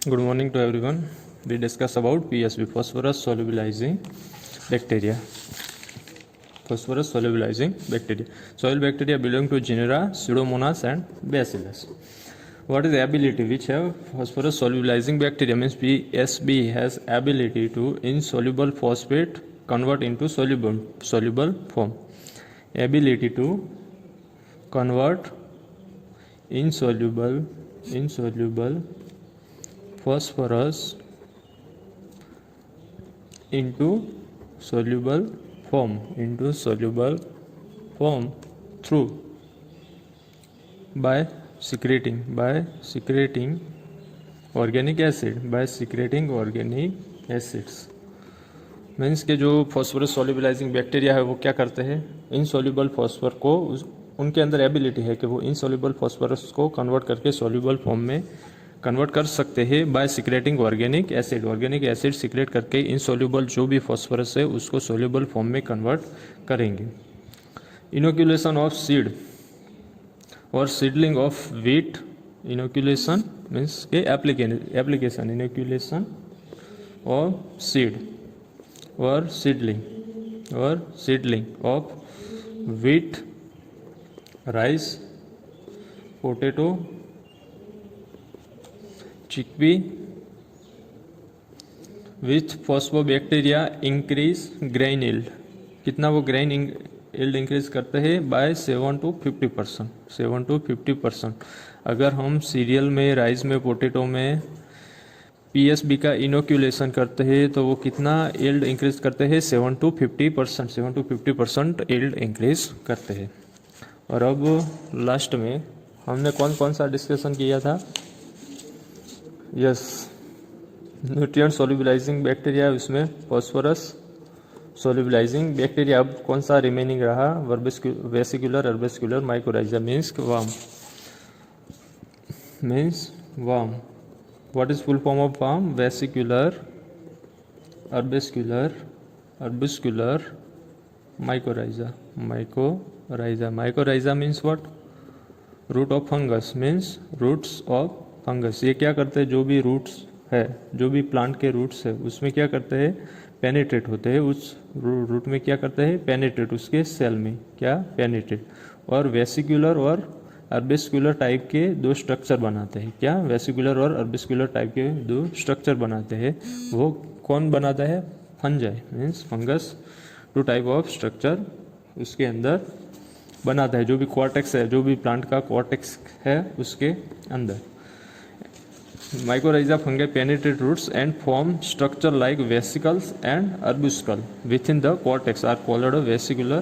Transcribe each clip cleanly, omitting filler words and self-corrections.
Good morning to everyone. We discuss about PSB, phosphorus solubilizing bacteria. Phosphorus solubilizing bacteria. Soil bacteria belong to genera Pseudomonas and Bacillus. What is the ability which have phosphorus solubilizing bacteria? Means PSB has ability to insoluble phosphate convert into soluble form. Ability to convert insoluble phosphorus into soluble form through by secreting organic acids. Means के जो phosphorus solubilizing bacteria है वो क्या करते हैं, insoluble phosphor को उनके अंदर एबिलिटी है कि वो इनसॉल्युबल फॉस्फोरस को कन्वर्ट करके सॉल्युबल फॉर्म में कन्वर्ट कर सकते हैं by secreting organic acid secret करके इनसॉल्युबल जो भी फॉस्फोरस है उसको सॉल्युबल फॉर्म में कन्वर्ट करेंगे. इनोक्यूलेशन ऑफ सीड और seedling of wheat. Inoculation means के एप्लीकेशन इनोक्यूलेशन ऑफ सीड और seedling of wheat, rice, potato, chickpea with phosphobacteria increase grain yield. कितना वो ग्रेन यील्ड इंक्रीज करते हैं? By 7 to 50%. अगर हम सीरियल में, राइस में, पोटैटो में पीएसबी का इनोक्यूलेशन करते हैं तो वो कितना यील्ड इंक्रीज करते हैं? 7 to 50% यील्ड इंक्रीज करते हैं. और अब लास्ट में हमने कौन कौन सा डिस्कशन किया था? यस, न्यूट्रिएंट सॉल्युबलाइजिंग बैक्टीरिया, उसमें फॉस्फोरस सॉल्युबलाइजिंग बैक्टीरिया. अब कौन सा रिमेनिंग रहा? Vesicular arbuscular mycorrhiza means VAM. What is full form of VAM? Vesicular arbuscular mycorrhiza. Mycorrhiza means what? Root of fungus means roots of fungus. ये क्या करते हैं? जो भी रूट्स है, जो भी प्लांट के रूट्स है उसमें क्या करते हैं? पेनिट्रेट होते हैं. उस रूट में क्या करते हैं? पेनिट्रेट. उसके सेल में क्या? पेनिट्रेट. और वेसिकुलर और अर्बेस्कुलर टाइप के दो स्ट्रक्चर बनाते हैं. क्या? वेसिकुलर और अर्बेस्कुलर टाइप के दो स्ट्रक्चर बनाते हैं. वो कौन बनाता है? Fungi means fungus. Two type of structure उसके अंदर बनाता है. जो भी कॉर्टेक्स है, जो भी प्लांट का कॉर्टेक्स है उसके अंदर. Mycorrhiza fungi penetrate roots and form structure like vesicles and arbuscles within the cortex are called vesicular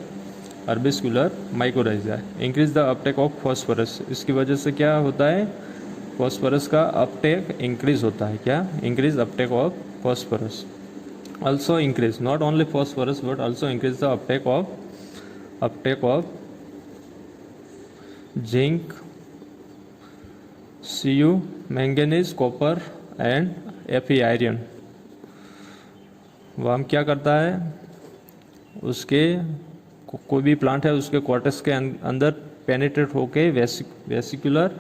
arbuscular mycorrhiza. Increase the uptake of phosphorus. इसकी वजह से क्या होता है? फॉस्फोरस का अपटेक इंक्रीज होता है. क्या? Increase Uptake of phosphorus. also increase not only phosphorus but also increase the uptake of zinc, Cu, manganese, copper and Fe iron. Worm क्या करता है? उसके कोई भी प्लांट है उसके कॉर्टेक्स के अंदर पेनिट्रेट होके वेसिकुलर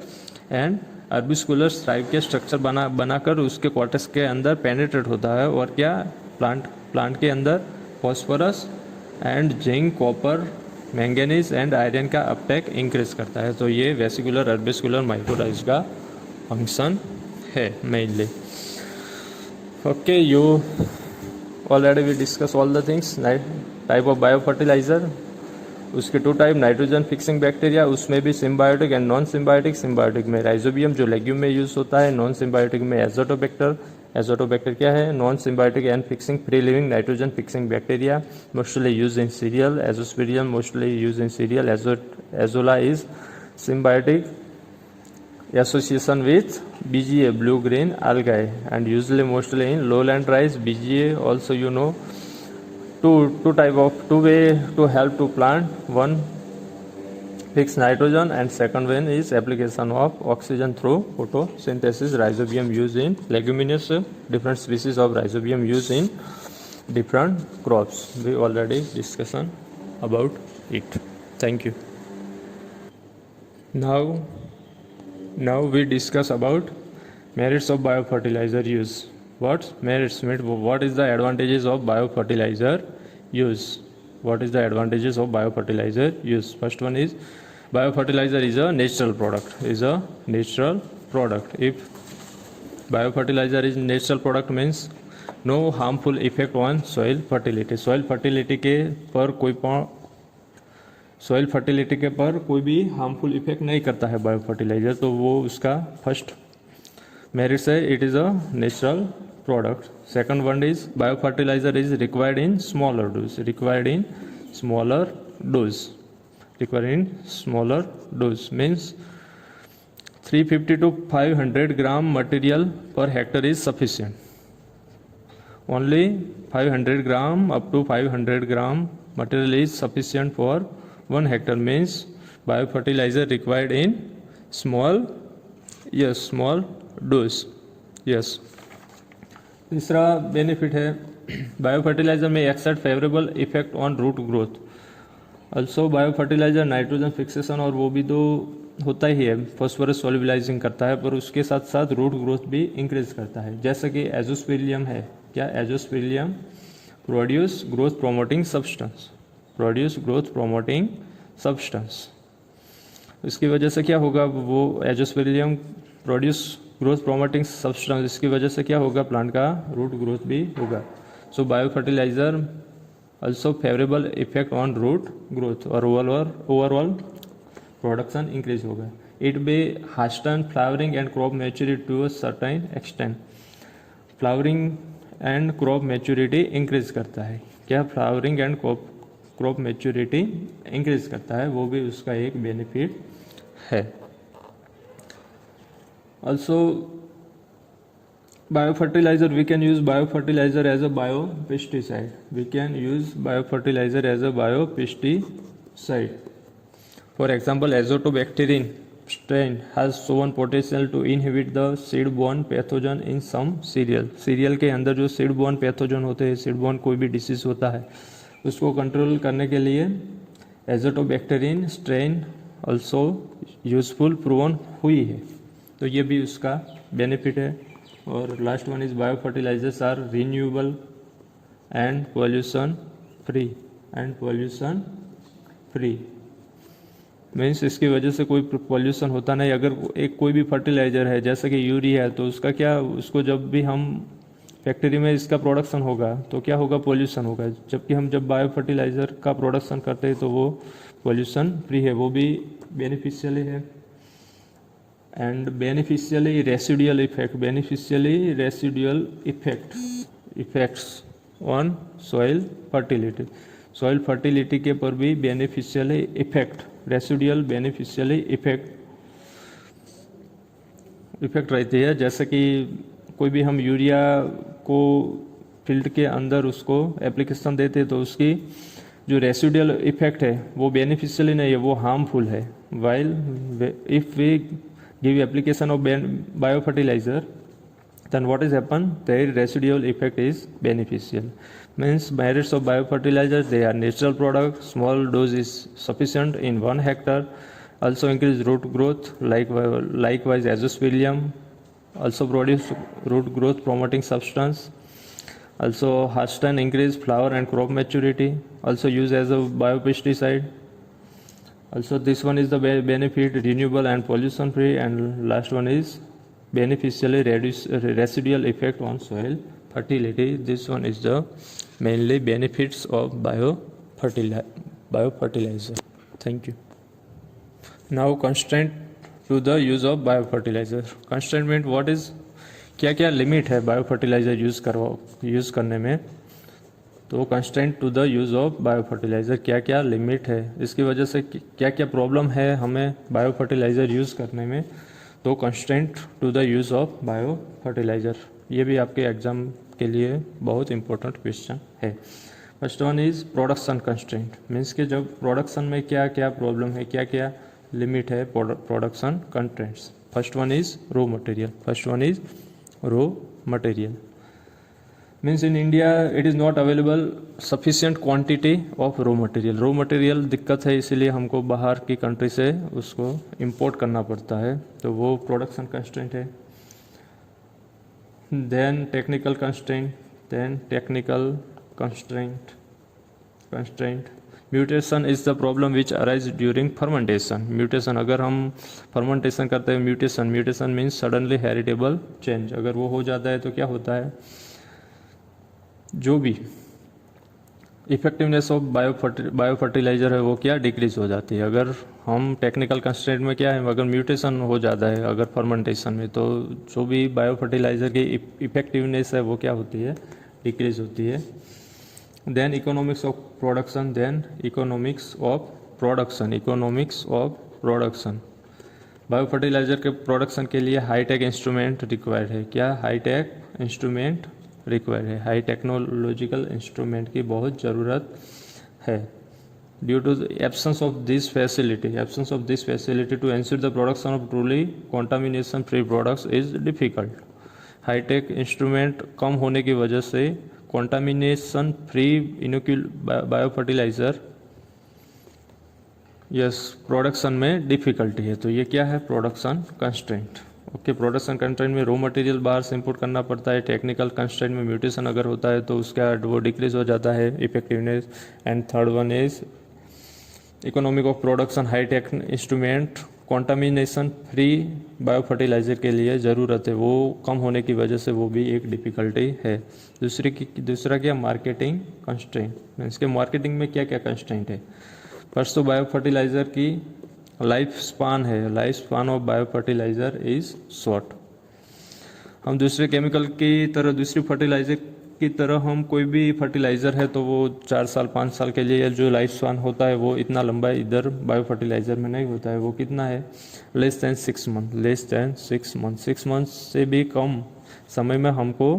एंड अर्बिस्कुलर टाइप के स्ट्रक्चर बनाकर उसके कॉर्टेक्स के अंदर पेनिट्रेट होता है. और क्या? प्लांट के अंदर phosphorus and zinc, copper, manganese and iron का अपटेक इंक्रीज करता है. तो ये वेसिकुलर अर्बिस्कुलर माइकोराइज का फंक्शन है mainly. Okay, you already we discuss all the things. Type of bio fertiliser, उसके 2 टाइप. नाइट्रोजन फिक्सिंग बैक्टीरिया, उसमें भी symbiotic and non symbiotic. Symbiotic में राइजोबियम जो लेग्यूम में यूज होता है. नॉन सिम्बायोटिक में एजोटोबैक्टर क्या है? Non symbiotic and fixing free living nitrogen fixing bacteria mostly use in cereal. Azospirillum mostly use in cereal. Azolla is symbiotic association with BGA, blue green algae, and usually mostly in lowland rice. BGA also, you know, two way to help to plant. One, fix nitrogen, and second one is application of oxygen through photosynthesis. Rhizobium used in leguminous, different species of rhizobium used in different crops. We already discussion about it. Thank you. Now we discuss about Merits of biofertilizer use. What merits? What is the advantages of biofertilizer use? What is the advantages of biofertilizer use? First one is biofertilizer is a natural product. Is a natural product. If biofertilizer is natural product means no harmful effect on soil fertility. Soil fertility के पर कोई भी harmful effect नहीं करता है biofertiliser, तो वो उसका फर्स्ट मेरिट्स है. It is a natural product. Second one is biofertilizer is required in smaller dose. Required in smaller dose means 350 to 500 gram material per hectare is sufficient. Only 500 gram up to 500 gram material is sufficient for 1 hectare means biofertilizer required in small dose. Yes. तीसरा benefit है biofertiliser में exert favourable effect on root growth. Also biofertiliser nitrogen fixation और वो भी तो होता ही है, phosphorus solubilising करता है, पर उसके साथ साथ रूट ग्रोथ भी इंक्रीज करता है. जैसे कि एजोस्पेरिलियम है. क्या एजोस्पेरिलियम प्रोड्यूस ग्रोथ प्रोमोटिंग सब्सटेंस. इसकी वजह से क्या होगा, वो एजोस्पेरिलियम प्रोड्यूस ग्रोथ प्रोमोटिंग सब्सटेंस, इसकी वजह से क्या होगा, प्लांट का रूट ग्रोथ भी होगा. So biofertiliser also favourable effect on root growth और ओवरऑल प्रोडक्शन इंक्रीज होगा. It be hasten flowering and crop maturity to a certain extent. Flowering and crop maturity increase करता है. क्या flowering and crop maturity increase करता है, वो भी उसका एक बेनिफिट है. Also biofertilizer, we can use biofertilizer as a biopesticide. For example, azotobacterium strain has shown potential to inhibit the seed-borne pathogen in some cereal के अंदर जो seed-borne pathogen होते हैं, seed-borne कोई भी डिसीज होता है, उसको कंट्रोल करने के लिए azotobacterium strain also useful proven हुई है, तो ये भी उसका बेनिफिट है. और last one is biofertilisers are renewable and pollution free. Means इसकी वजह से कोई पॉल्यूशन होता नहीं. अगर एक कोई भी फर्टिलाइजर है जैसे कि यूरिया है, तो उसका क्या, उसको जब भी हम फैक्ट्री में इसका प्रोडक्शन होगा तो क्या होगा, पॉल्यूशन होगा. जबकि हम जब बायोफर्टिलाइजर का प्रोडक्शन करते हैं तो वो पॉल्यूशन फ्री है, वो भी बेनिफिशियली है. and beneficially residual effects on soil fertility के पर भी beneficially effect, residual beneficially effect रहती है. जैसे कि कोई भी हम यूरिया को फील्ड के अंदर उसको एप्लीकेशन देते तो उसकी जो रेसिडुअल इफेक्ट है वो बेनिफिशियली नहीं है, वो हार्मफुल है. While if we give application of biofertilizer, then what is happen, their residual effect is beneficial. Means merits of biofertilizer, they are natural product, small dose is sufficient in 1 hectare, also increase root growth, likewise azosphylium also produce root growth promoting substance, also Huston increase flower and crop maturity, also used as a biopesticide. Also this one is the benefit, renewable and pollution free, and last one is beneficially reduce residual effect on soil fertility. This one is the mainly benefits of biofertilizer. Thank you. Now constraint to the use of biofertilizer. Constraint means what is, क्या क्या limit है biofertiliser use करने में. तो constraint to the use of biofertiliser, क्या क्या limit है, इसकी वजह से क्या क्या प्रॉब्लम है हमें बायोफर्टिलाइज़र यूज़ करने में. तो constraint to the use of biofertiliser, ये भी आपके एग्ज़ाम के लिए बहुत इंपॉर्टेंट क्वेश्चन है. First one is production constraint. Means कि जब प्रोडक्शन में क्या क्या प्रॉब्लम है, क्या क्या लिमिट है production constraints. First one is raw material. Means in India it is not available sufficient quantity of raw material दिक्कत है, इसीलिए हमको बाहर की कंट्री से उसको इंपोर्ट करना पड़ता है, तो वो प्रोडक्शन कंस्ट्रेंट है. then technical constraint. Mutation is the problem which arise during fermentation. Mutation, अगर हम फर्मेंटेशन करते हैं, mutation means suddenly heritable change. अगर वो हो जाता है तो क्या होता है, जो भी इफेक्टिवनेस ऑफ बायो फर्टिलाइज़र है वो क्या डिक्रीज हो जाती है. अगर हम टेक्निकल कंस्ट्रेंट में क्या है, अगर म्यूटेशन हो जाता है अगर फर्मेंटेशन में, तो जो भी बायो फर्टिलाइज़र की इफेक्टिवनेस है वो क्या होती है, डिक्रीज होती है. Then economics of production. Bio fertiliser के प्रोडक्शन के लिए हाईटेक इंस्ट्रूमेंट रिक्वायर्ड है. क्या हाईटेक इंस्ट्रूमेंट रिक्वायर्ड है, हाई टेक्नोलॉजिकल इंस्ट्रूमेंट की बहुत ज़रूरत है. Due to the absence of this facility to ensure the production of truly contamination free products is difficult. Hi-tech instrument कम होने की वजह से contamination free inoculum bio fertiliser production में डिफ़िकल्टी है. तो ये क्या है, production constraint. Okay, production constraint में रॉ मटेरियल बाहर से इंपोर्ट करना पड़ता है. टेक्निकल कंस्ट्रेंट में म्यूटेशन अगर होता है तो उसका वो डिक्रीज हो जाता है effectiveness. And third one is economic of production. High tech instrument contamination free bio fertiliser के लिए ज़रूरत है, वो कम होने की वजह से वो भी एक डिफ़िकल्टी है. दूसरा क्या, मार्केटिंग कंस्ट्रेंट. इसके मार्केटिंग में क्या क्या कंस्ट्रेंट है. फर्स्ट तो बायो फर्टिलाइज़र की लाइफ स्पान है. Life span of bio fertiliser is short. हम दूसरे केमिकल की तरह, दूसरी फर्टिलाइज़र की तरह हम कोई भी फर्टिलाइज़र है तो वो 4 साल 5 साल के लिए जो लाइफ स्पान होता है वो इतना लंबा इधर बायो फर्टिलाइज़र में नहीं होता है. वो कितना है, लेस दैन 6 मंथ. 6 मंथ से भी कम समय में हमको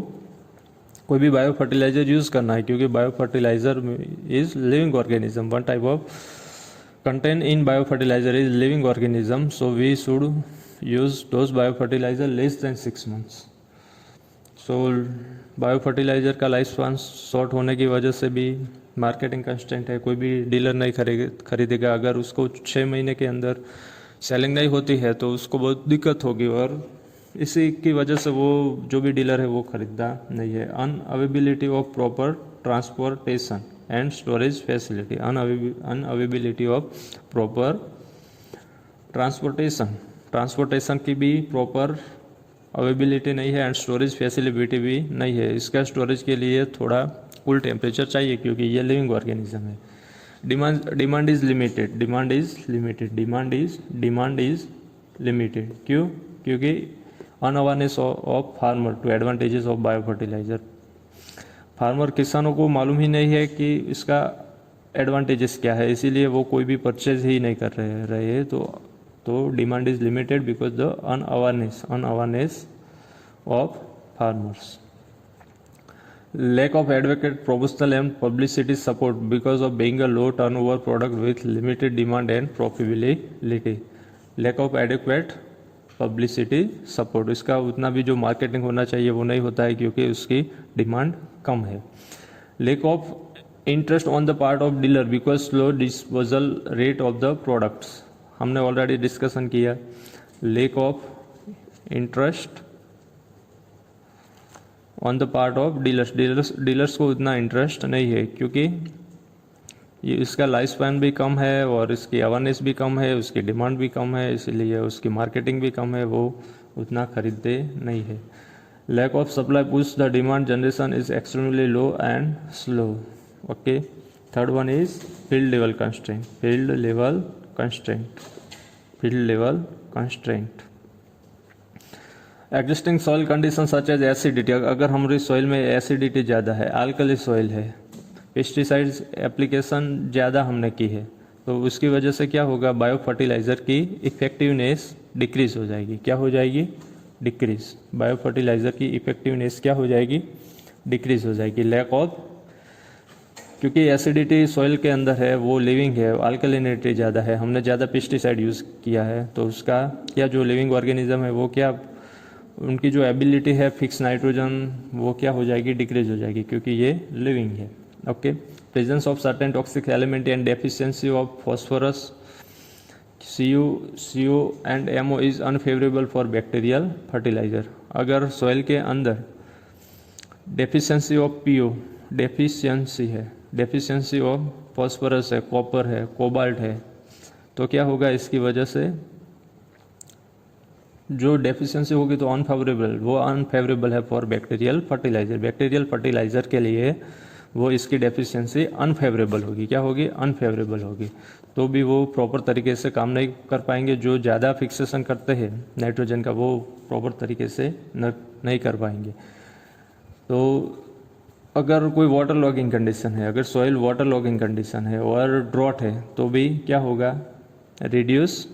कोई भी बायो फर्टिलाइज़र यूज़ करना है, क्योंकि bio fertiliser is living organism. One type of content in biofertilizer is living organism, so we should use those biofertilizer less than 6 months. so biofertilizer का लाइफ स्पान शॉर्ट होने की वजह से भी marketing constant है. कोई भी डीलर नहीं खरीदेगा. अगर उसको 6 महीने के अंदर सेलिंग नहीं होती है तो उसको बहुत दिक्कत होगी, और इसी की वजह से वो जो भी डीलर है वो खरीदता नहीं है. Unavailability of proper transportation and storage facility. Unavailability of proper transportation की भी प्रॉपर अवेबिलिटी नहीं है, एंड स्टोरेज फैसिलिटी भी नहीं है. इसका स्टोरेज के लिए थोड़ा कूल टेम्परेचर चाहिए, क्योंकि ये लिविंग ऑर्गेनिज्म है. Demand is limited. क्यों, क्योंकि unawareness of farmer to advantages of bio fertiliser. Farmer, किसानों को मालूम ही नहीं है कि इसका एडवांटेजेस क्या है, इसीलिए वो कोई भी परचेज ही नहीं कर रहे हैं. तो demand is limited because the unawareness of farmers. Lack of advocate proposal and publicity support because of being a low turnover product with limited demand and profitability. Lack of adequate publicity support. इसका उतना भी जो marketing होना चाहिए वो नहीं होता है, क्योंकि उसकी डिमांड कम है. Lake of interest on the part of dealer because slow disposal rate of the products. हमने ऑलरेडी डिस्कशन किया. Lake of interest on the part of dealers को उतना इंटरेस्ट नहीं है, क्योंकि ये इसका लाइफ स्पैन भी कम है और इसकी अवेयरनेस भी कम है, उसकी डिमांड भी कम है, इसलिए उसकी मार्केटिंग भी कम है, वो उतना खरीदते नहीं है. Lack of supply push the demand generation is extremely low and slow. Okay, third one is field level constraint. Existing soil condition such as acidity. अगर हमारी सॉइल में एसिडिटी ज़्यादा है, अल्कली सॉइल है, पेस्टिसाइड्स एप्लीकेशन ज़्यादा हमने की है, तो उसकी वजह से क्या होगा, बायो फर्टिलाइज़र की इफेक्टिवनेस डिक्रीज हो जाएगी. क्या हो जाएगी, डिक्रीज. बायो फर्टिलाइज़र की इफेक्टिवनेस क्या हो जाएगी, डिक्रीज हो जाएगी. लैक ऑफ, क्योंकि एसिडिटी सॉइल के अंदर है, वो लिविंग है, अल्कलिनिटी ज़्यादा है, हमने ज़्यादा पेस्टिसाइड यूज़ किया है, तो उसका क्या जो लिविंग ऑर्गेनिज्म है वो क्या उनकी जो एबिलिटी है फिक्स नाइट्रोजन वो क्या हो जाएगी, डिक्रीज हो जाएगी, क्योंकि ये लिविंग है. Okay, presence of certain toxic element and deficiency of phosphorus, CO and MO is unfavourable for bacterial fertiliser. अगर सॉइल के अंदर डेफिशिएंसी ऑफ पीओ, डेफिशिएंसी है, डेफिशिएंसी ऑफ फॉस्फोरस है, कॉपर है, कोबाल्ट है, तो क्या होगा इसकी वजह से जो डेफिशिएंसी होगी तो अनफेवरेबल, वो अनफेवरेबल है for bacterial fertiliser. Bacterial fertiliser के लिए वो इसकी डेफिशिएंसी अनफेवरेबल होगी। क्या होगी? अनफेवरेबल होगी। तो भी वो प्रॉपर तरीके से काम नहीं कर पाएंगे। जो ज़्यादा फिक्सेशन करते हैं नाइट्रोजन का वो प्रॉपर तरीके से नहीं कर पाएंगे। तो अगर कोई वाटर लॉगिंग कंडीशन है, अगर सॉइल वाटर लॉगिंग कंडीशन है और ड्रॉट है तो भी क्या होगा? Reduce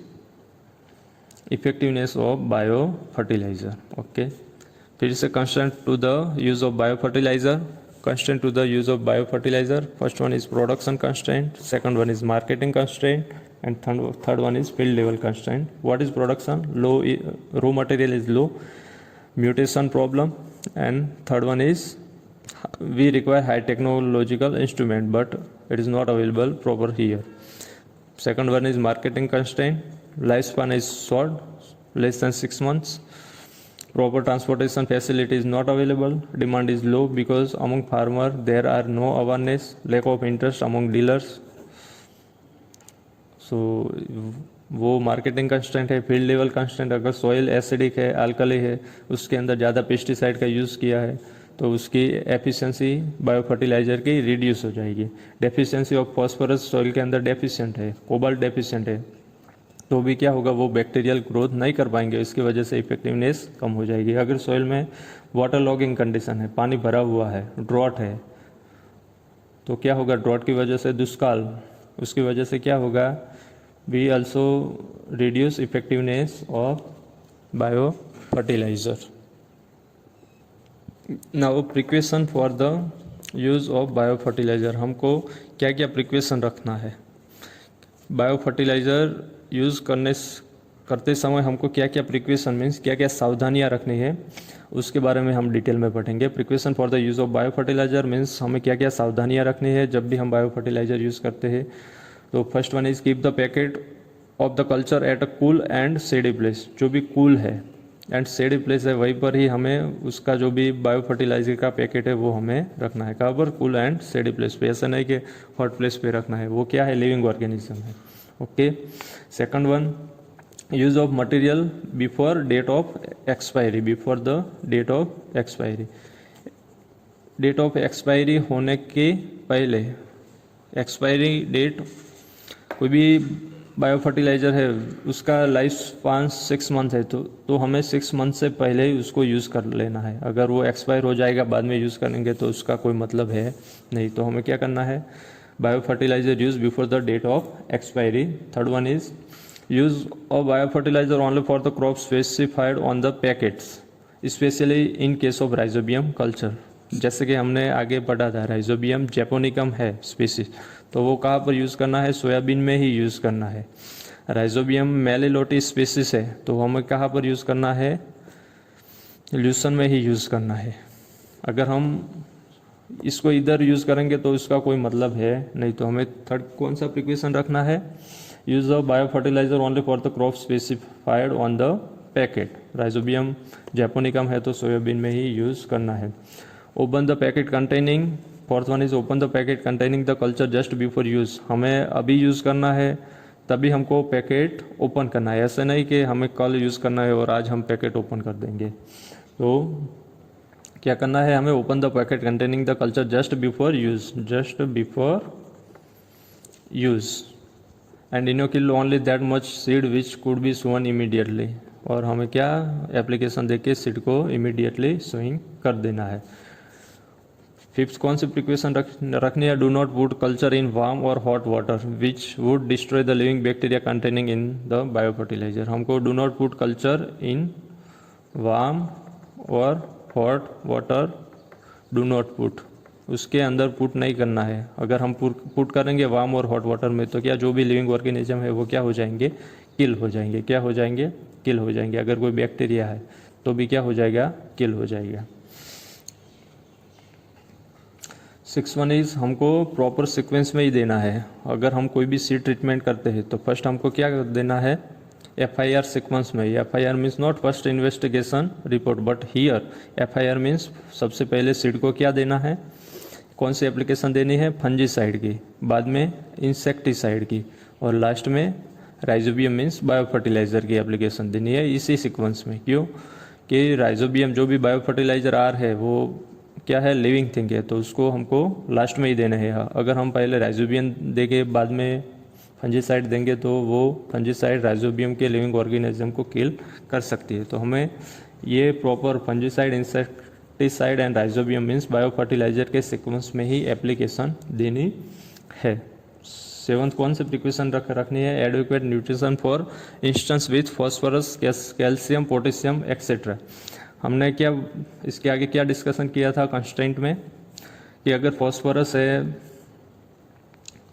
effectiveness of bio fertiliser. Okay, फिर से constraint to the use of bio fertiliser. Constraint to the use of biofertilizer. First one is production constraint, second one is marketing constraint, and third one is field level constraint. What is production? Low raw material is low, mutation problem, and third one is we require high technological instrument, but it is not available proper here. Second one is marketing constraint. Lifespan is short, less than 6 months. Proper transportation facility is not available. Demand is low because among farmer there are no awareness, lack of interest among dealers. So वो marketing constant है। Field level constant, अगर soil acidic है, alkali है, उसके अंदर ज़्यादा pesticide का use किया है तो उसकी एफिशिएंसी बायो फर्टिलाइजर की रिड्यूस हो जाएगी। डेफिशिएंसी ऑफ फॉस्फोरस सॉइल के अंदर डेफिशिएंट है, कोबाल्ट डेफिशिएंट है, तो भी क्या होगा? वो बैक्टीरियल ग्रोथ नहीं कर पाएंगे। इसकी वजह से इफेक्टिवनेस कम हो जाएगी। अगर सॉइल में वाटर लॉगिंग कंडीशन है, पानी भरा हुआ है, ड्रॉट है, तो क्या होगा? ड्रॉट की वजह से दुष्काल, उसकी वजह से क्या होगा? We also reduce effectiveness of bio fertiliser. Now precaution for the use of bio fertiliser. हमको क्या क्या प्रिकॉशन रखना है? बायो फर्टिलाइज़र यूज़ करते समय हमको क्या क्या प्रिकॉशन मीन्स क्या क्या सावधानियां रखनी है, उसके बारे में हम डिटेल में पढ़ेंगे। Precaution for the use of bio fertiliser means हमें क्या क्या सावधानियां रखनी है जब भी हम बायो फर्टिलाइज़र यूज़ करते हैं। तो first one is keep the packet of the culture at a cool and shady place. जो भी कूल है एंड शेडी प्लेस है वहीं पर ही हमें उसका जो भी बायो फर्टिलाइजर का पैकेट है वो हमें रखना है। कहाँ पर? कूल एंड शेडी प्लेस पे। ऐसा नहीं कि हॉट प्लेस पे रखना है। वो क्या है? लिविंग ऑर्गेनिज्म है। Okay, second one, use of material before date of expiry. Before the date of expiry, date of expiry होने के पहले। एक्सपायरी डेट, कोई भी बायो फर्टिलाइज़र है उसका लाइफ स्पान 6 मंथ है तो हमें 6 मंथ से पहले ही उसको यूज़ कर लेना है। अगर वो एक्सपायर हो जाएगा बाद में यूज़ करेंगे तो उसका कोई मतलब है नहीं। तो हमें क्या करना है? Bio fertiliser use before the date of expiry. Third one is use of bio fertiliser only for the crop specified on the packets, specially in case of rhizobium culture. जैसे कि हमने आगे पढ़ा था, राइजोबियम जैपोनिकम है species, तो वो कहाँ पर यूज़ करना है? सोयाबीन में ही यूज़ करना है। राइजोबियम मेलिलोटी स्पीसीज है तो हमें कहाँ पर यूज़ करना है? ल्यूसन में ही यूज़ करना है। अगर हम इसको इधर यूज़ करेंगे तो इसका कोई मतलब है नहीं। तो हमें थर्ड कौन सा प्रिकॉशन रखना है? Use of bio fertiliser only for the crop specified on the packet. Rhizobium japonicum है तो सोयाबीन में ही यूज़ करना है। Open the packet containing, fourth one is open the packet containing the culture just before use. हमें अभी use करना है तभी हमको पैकेट ओपन करना है। ऐसा नहीं कि हमें कल यूज़ करना है और आज हम पैकेट ओपन कर देंगे। तो क्या करना है? हमें open the packet containing the culture just before use, just before use, and inoculate only that much seed which could be sown immediately. और हमें क्या एप्लीकेशन देके सीड को इमीडिएटली सोइंग कर देना है। फिफ्थ कौन सी प्रिकॉशन रखनी है? Do not put culture in warm or hot water which would destroy the living bacteria containing in the bio fertiliser. हमको do not put culture in warm or hot water, do not put, उसके अंदर put नहीं करना है। अगर हम put करेंगे warm or hot water में तो क्या जो भी लिविंग ऑर्गेनिज्म है वो क्या हो जाएंगे? किल हो जाएंगे। क्या हो जाएंगे? किल हो जाएंगे। अगर कोई बैक्टीरिया है तो भी क्या हो जाएगा? किल हो जाएगा। 6 वन इज हमको प्रॉपर सीक्वेंस में ही देना है। अगर हम कोई भी सीड ट्रीटमेंट करते हैं तो फर्स्ट हमको क्या देना है? FIR सीक्वेंस में। FIR means not first investigation report but here FIR means सबसे पहले सीड को क्या देना है, कौन सी एप्लीकेशन देनी है, फंजीसाइड की, बाद में इंसेक्टिसाइड की, और लास्ट में राइजोबियम मीन्स बायो फर्टिलाइज़र की एप्लीकेशन देनी है इसी सीक्वेंस में। क्यों कि राइजोबियम जो भी बायो फर्टिलाइज़र आर है वो क्या है, लिविंग थिंग है, तो उसको हमको लास्ट में ही देना है। अगर हम पहले राइजोबियम देंगे बाद में फंजीसाइड देंगे तो वो फंजीसाइड राइजोबियम के लिविंग ऑर्गेनिज्म को किल कर सकती है। तो हमें ये proper fungicide, insecticide and rhizobium means bio fertiliser के सीक्वेंस में ही एप्लीकेशन देनी है। 7th कौन से प्रिकॉशन रखनी है, adequate nutrition for instance with phosphorus, calcium, potassium etcetera. हमने क्या इसके आगे क्या डिस्कशन किया था कंस्टेंट में कि अगर फॉस्फोरस है,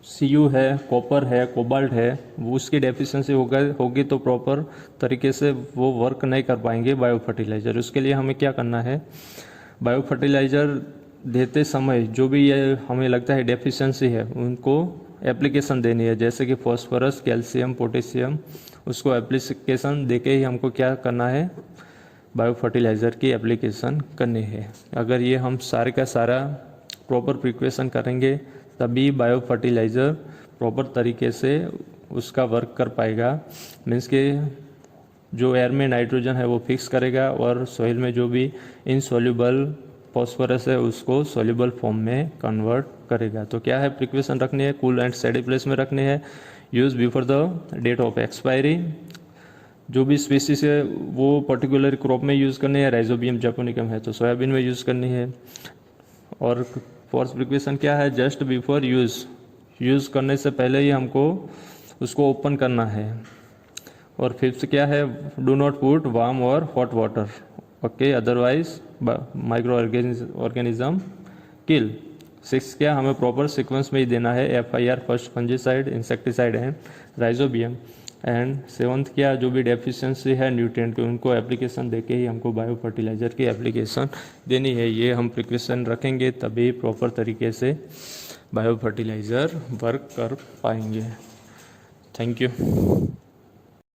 Cu है, कॉपर है, कोबाल्ट है, वो उसकी डेफिशिएंसी होगी तो प्रॉपर तरीके से वो वर्क नहीं कर पाएंगे बायो फर्टिलाइज़र। उसके लिए हमें क्या करना है, बायो फर्टिलाइज़र देते समय जो भी ये हमें लगता है डेफिशिएंसी है उनको एप्लीकेशन देनी है, जैसे कि फॉस्फोरस, कैल्शियम, पोटेशियम, उसको एप्लीकेशन देके ही हमको क्या करना है, बायो फर्टिलाइज़र की एप्लीकेशन करनी है। अगर ये हम सारे का सारा प्रॉपर प्रिकॉशन करेंगे तभी बायो फर्टिलाइज़र प्रॉपर तरीके से उसका वर्क कर पाएगा। मीन्स कि जो एयर में नाइट्रोजन है वो फिक्स करेगा और सॉइल में जो भी इनसॉल्युबल फॉस्फोरस है उसको सॉल्युबल फॉर्म में कन्वर्ट करेगा। तो क्या है प्रिकॉशन रखनी है, कूल एंड स्टेडी प्लेस में रखनी है, use before the date of expiry. जो भी स्पीसीज है वो पर्टिकुलर क्रॉप में यूज़ करनी है, राइजोबियम जापोनिकम है तो सोयाबीन में यूज़ करनी है। और फोर्थ प्रिकॉशन क्या है, जस्ट बिफोर यूज़ करने से पहले ही हमको उसको ओपन करना है। और फिफ्थ क्या है, do not put warm or hot water, okay, otherwise micro organism kill. 6 क्या, हमें प्रॉपर सीक्वेंस में ही देना है, FIR फर्स्ट फंजीसाइड, इंसेक्टिसाइड है, राइजोबियम। एंड 7th क्या, जो भी डेफिशिएंसी है न्यूट्रिएंट की उनको एप्लीकेशन देके ही हमको बायो फर्टिलाइज़र की एप्लीकेशन देनी है। ये हम प्रिकॉशन रखेंगे तभी प्रॉपर तरीके से बायो फर्टिलाइज़र वर्क कर पाएंगे। Thank you.